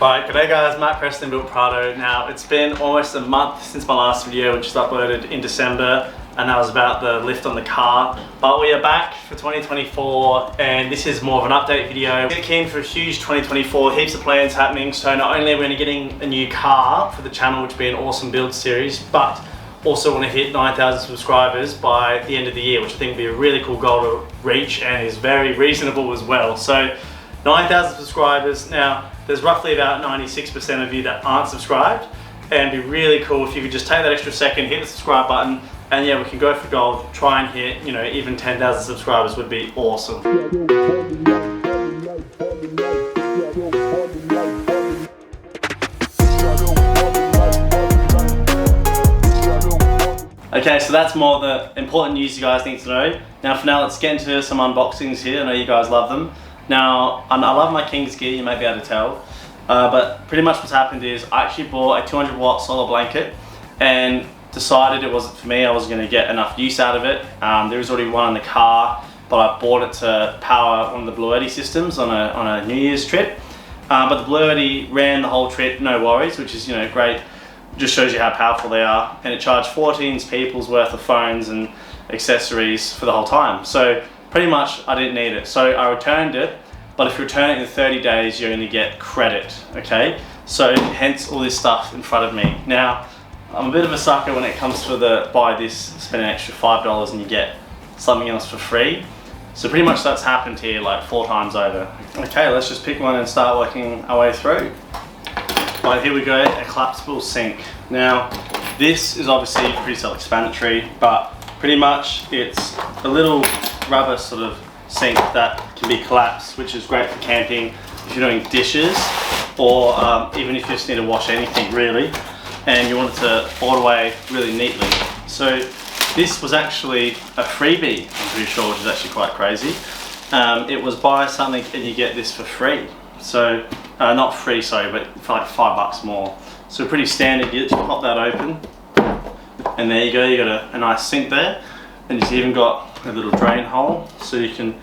Right, g'day guys, Matt Preston built Prado. Now, it's been almost a month since my last video, which was uploaded in December, and that was about the lift on the car. But we are back for 2024, and this is more of an update video. We're keen for a huge 2024, heaps of plans happening. So not only are we going to be getting a new car for the channel, which will be an awesome build series, but also want to hit 9,000 subscribers by the end of the year, which I think would be a really cool goal to reach and is very reasonable as well. So 9,000 subscribers. Now, there's roughly about 96% of you that aren't subscribed, and it'd be really cool if you could just take that extra second, hit the subscribe button, and yeah, we can go for gold, try and hit, you know, even 10,000 subscribers would be awesome. Okay, so that's more the important news you guys need to know. Now for now, let's get into some unboxings here. I know you guys love them. Now, I love my King's gear, you may be able to tell, but pretty much what's happened is I actually bought a 200 watt solar blanket and decided it wasn't for me. I wasn't going to get enough use out of it. There was already one in the car, but I bought it to power one of the Blue Eddy systems on a New Year's trip. But the Blue Eddy ran the whole trip, no worries, which is, you know, great. Just shows you how powerful they are, and it charged 14 people's worth of phones and accessories for the whole time. So pretty much I didn't need it, so I returned it. But if you return it in 30 days, you're going to get credit, okay? So hence all this stuff in front of me. Now, I'm a bit of a sucker when it comes to the buy this, spend an extra $5 and you get something else for free. So pretty much that's happened here like 4 times over. Okay, let's just pick one and start working our way through. Right, here we go, a collapsible sink. Now, this is obviously pretty self-explanatory, but pretty much it's a little rubber sort of sink that can be collapsed, which is great for camping if you're doing dishes, or even if you just need to wash anything really, and you want it to fall away really neatly. So this was actually a freebie, I'm pretty sure, which is actually quite crazy. It was buy something and you get this for free. So, not free, sorry, but for like $5 more. So pretty standard, you just pop that open, and there you go, you got a nice sink there, and it's even got a little drain hole, so you can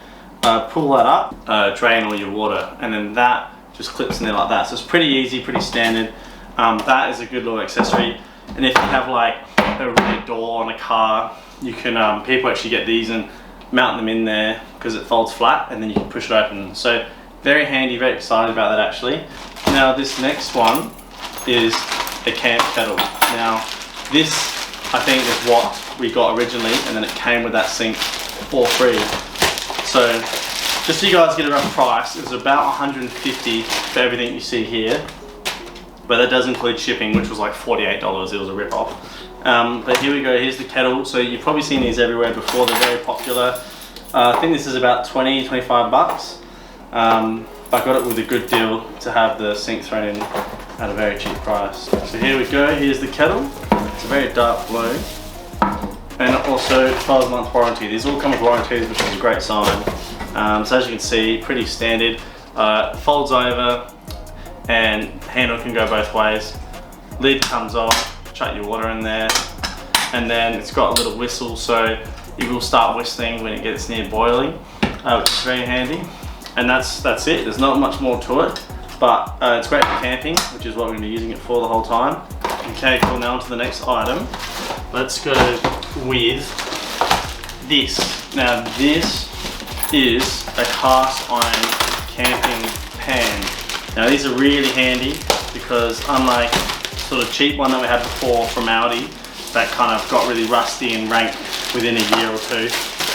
pull that up, drain all your water, and then that just clips in there like that. So it's pretty easy, pretty standard. That is a good little accessory. And if you have like a rear door on a car, you can, people actually get these and mount them in there because it folds flat, and then you can push it open. So very handy, very excited about that actually. Now this next one is a camp kettle. Now this, I think, is what we got originally, and then it came with that sink for free. So just so you guys get a rough price, it was about $150 for everything you see here, but that does include shipping, which was like $48. It was a rip-off. But here we go, here's the kettle. So you've probably seen these everywhere before, they're very popular. I think this is about 20-25 bucks. I got it with a good deal to have the sink thrown in at a very cheap price. So here we go, here's the kettle. It's a very dark blue, and also 12-month warranty. These all come with warranties, which is a great sign. So as you can see, pretty standard. Folds over, and handle can go both ways. Lid comes off, chuck your water in there, and then it's got a little whistle, so it will start whistling when it gets near boiling, which is very handy. And that's it. There's not much more to it, but it's great for camping, which is what we're going to be using it for the whole time. Okay, cool. Now on to the next item. Let's go with this. Now this is a cast iron camping pan. Now these are really handy because, unlike sort of cheap one that we had before from Aldi that kind of got really rusty and rank within a year or two,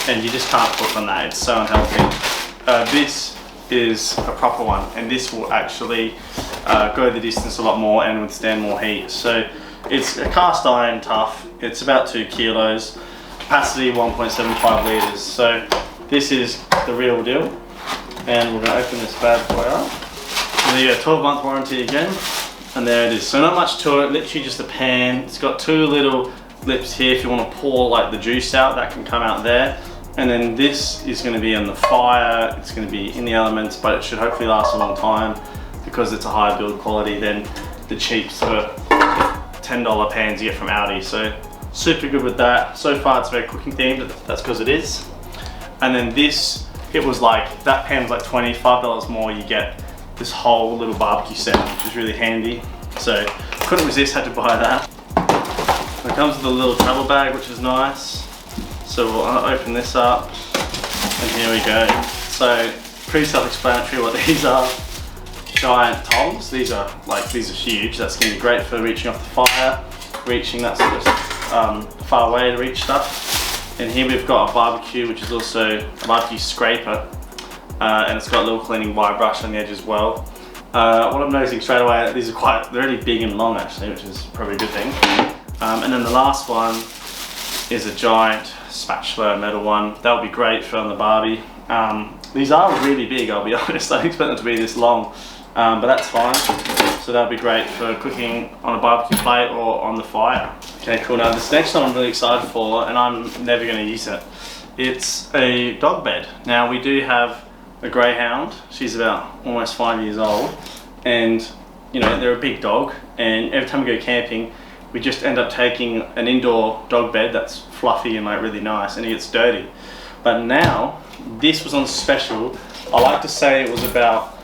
and you just can't cook on that, it's so unhealthy. This is a proper one, and this will actually go the distance a lot more and withstand more heat. So it's a cast iron tough, it's about 2 kilos, capacity 1.75 litres. So this is the real deal, and we're going to open this bad boy up. And there you go, 12-month warranty again, and there it is. So not much to it, literally just a pan. It's got 2 little lips here if you want to pour like the juice out, that can come out there. And then this is going to be on the fire, it's going to be in the elements, but it should hopefully last a long time because it's a higher build quality than the cheap sort of $10 pans you get from Aldi. So super good with that. So far it's very cooking themed, that's because it is. And then this, it was like, that pan was like $25 more, you get this whole little barbecue set, which is really handy. So couldn't resist, had to buy that. It comes with a little travel bag, which is nice. So we'll open this up, and here we go. So pretty self-explanatory what these are. Giant tongs. These are huge. That's going to be great for reaching off the fire, reaching that sort of far away to reach stuff. And here we've got a barbecue, which is also a barbecue scraper, and it's got a little cleaning wire brush on the edge as well. What I'm noticing straight away, these are they're really big and long actually, which is probably a good thing. And then the last one is a giant spatula, metal one. That would be great for on the barbie. These are really big, I'll be honest. I didn't expect them to be this long, but that's fine. So that would be great for cooking on a barbecue plate or on the fire. Okay, cool. Now this next one I'm really excited for, and I'm never going to use it. It's a dog bed. Now we do have a greyhound. She's about almost 5 years old, and you know, they're a big dog, and every time we go camping we just end up taking an indoor dog bed that's fluffy and like really nice, and it gets dirty. But now this was on special. I like to say it was about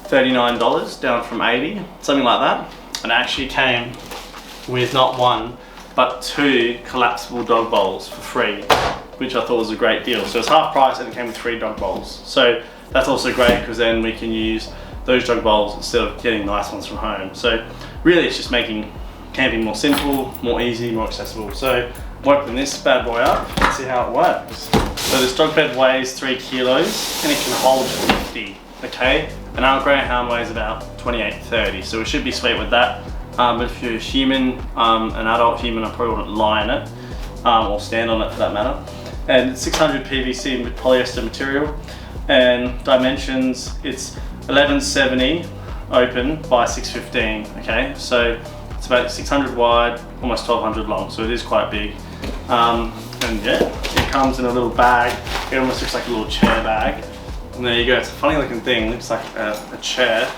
$39 down from 80, something like that, and it actually came with not one but 2 collapsible dog bowls for free, which I thought was a great deal. So it's half price and it came with 3 dog bowls. So that's also great because then we can use those dog bowls instead of getting nice ones from home. So really it's just making camping more simple, more easy, more accessible. So we'll open this bad boy up and see how it works. So this dog bed weighs 3 kilos and it can hold 50, okay? And our greyhound weighs about 28, 30, so we should be sweet with that. But if you're a human, an adult human, I probably wouldn't lie in it, or stand on it for that matter. And it's 600 PVC with polyester material, and dimensions, it's 1170 open by 615, okay? So it's about 600 wide, almost 1200 long, so it is quite big. And yeah, it comes in a little bag. It almost looks like a little chair bag. And there you go, it's a funny looking thing, it looks like a chair,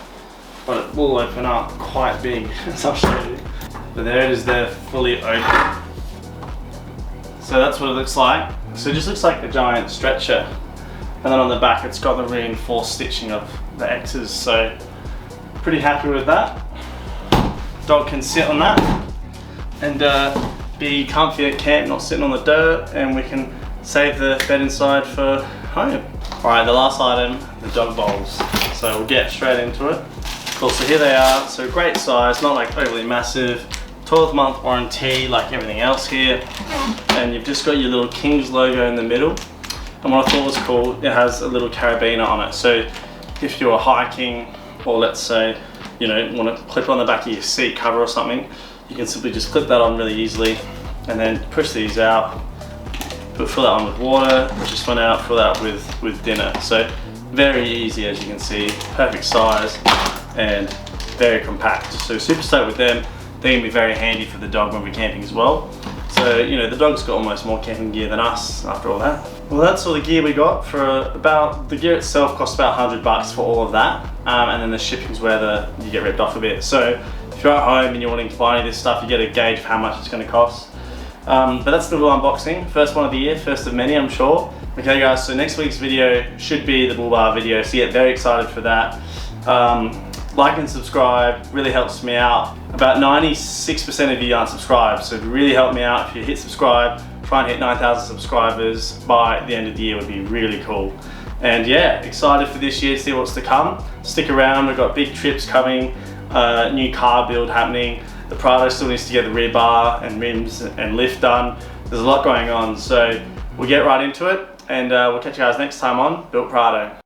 but it will open up quite big, as I'll show you. But there it is there, fully open. So that's what it looks like. So it just looks like a giant stretcher. And then on the back it's got the reinforced stitching of the X's, so pretty happy with that. Dog can sit on that and be comfy at camp, not sitting on the dirt, and we can save the bed inside for home. Alright, the last item, the dog bowls. So we'll get straight into it. Cool, so here they are. So great size, not like overly massive. 12-month warranty like everything else here. And you've just got your little King's logo in the middle. And what I thought was cool, it has a little carabiner on it. So if you're hiking, or let's say, you know, want to clip on the back of your seat cover or something, you can simply just clip that on really easily and then push these out. Fill that on with water, push this one out, fill that with dinner. So very easy, as you can see, perfect size and very compact. So super stoked with them. They're gonna be very handy for the dog when we're camping as well. So, you know, the dog's got almost more camping gear than us after all that. Well, that's all the gear we got for the gear itself costs about $100 for all of that. And then the shipping's where you get ripped off a bit. So if you're at home and you're wanting to buy any of this stuff, you get a gauge of how much it's gonna cost. But that's the bull unboxing. First one of the year, first of many, I'm sure. Okay guys, so next week's video should be the bull bar video, so get very excited for that. Like and subscribe, really helps me out. About 96% of you aren't subscribed, so it would really help me out if you hit subscribe. Try and hit 9,000 subscribers by the end of the year would be really cool. And yeah, excited for this year to see what's to come. Stick around, we've got big trips coming, new car build happening. The Prado still needs to get the rear bar and rims and lift done. There's a lot going on, so we'll get right into it, and we'll catch you guys next time on Built Prado.